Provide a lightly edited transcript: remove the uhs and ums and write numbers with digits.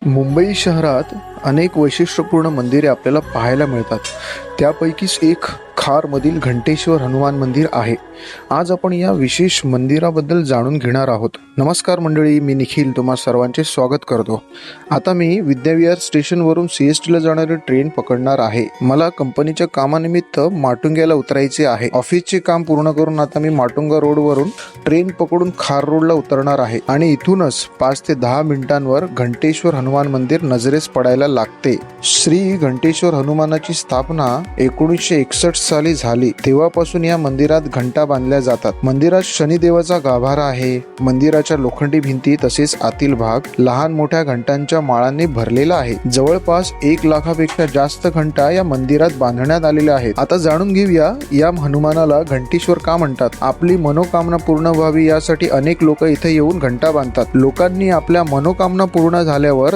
मुंबई शहरात अनेक वैशिष्ट्यपूर्ण मंदिरे आपल्याला पाहायला मिळतात. त्यापैकीच एक खारमधील घंटेश्वर हनुमान मंदिर आहे. आज आपण या विशेष मंदिराबद्दल जाणून घेणार आहोत. नमस्कार मंडळी, मी निखिल तुम्हा सर्वांचे स्वागत करतो. आता मी विद्याविहार स्टेशनवरून CSTला जाणारी ट्रेन पकडणार आहे. मला कंपनीच्या कामानिमित्त माटुंग्याला उतरायचे आहे. ऑफिसचे काम पूर्ण करून आता मी माटुंगा रोडवरून ट्रेन पकडून खार रोडला उतरणार आहे आणि इथूनच 5 ते 10 मिनिटांवर घंटेश्वर हनुमान मंदिर नजरेस पडायला लागते. श्री घंटेश्वर हनुमानाची स्थापना 1961 साली झाली. तेव्हापासून या मंदिरात घंटा बांधल्या जातात. मंदिरात शनिदेवाचा गाभारा आहे. मंदिराच्या लोखंडी भिंती तसेच आतील भाग लहान मोठ्या घंटांच्या माळांनी भरलेला आहे. जवळपास 1 लाखापेक्षा जास्त घंटा या मंदिरात बांधण्यात आलेल्या आहेत. आता जाणून घेऊया या हनुमानाला घंटेश्वर का म्हणतात. आपली मनोकामना पूर्ण व्हावी यासाठी अनेक लोक इथे येऊन घंटा बांधतात. लोकांनी आपल्या मनोकामना पूर्ण झाल्यावर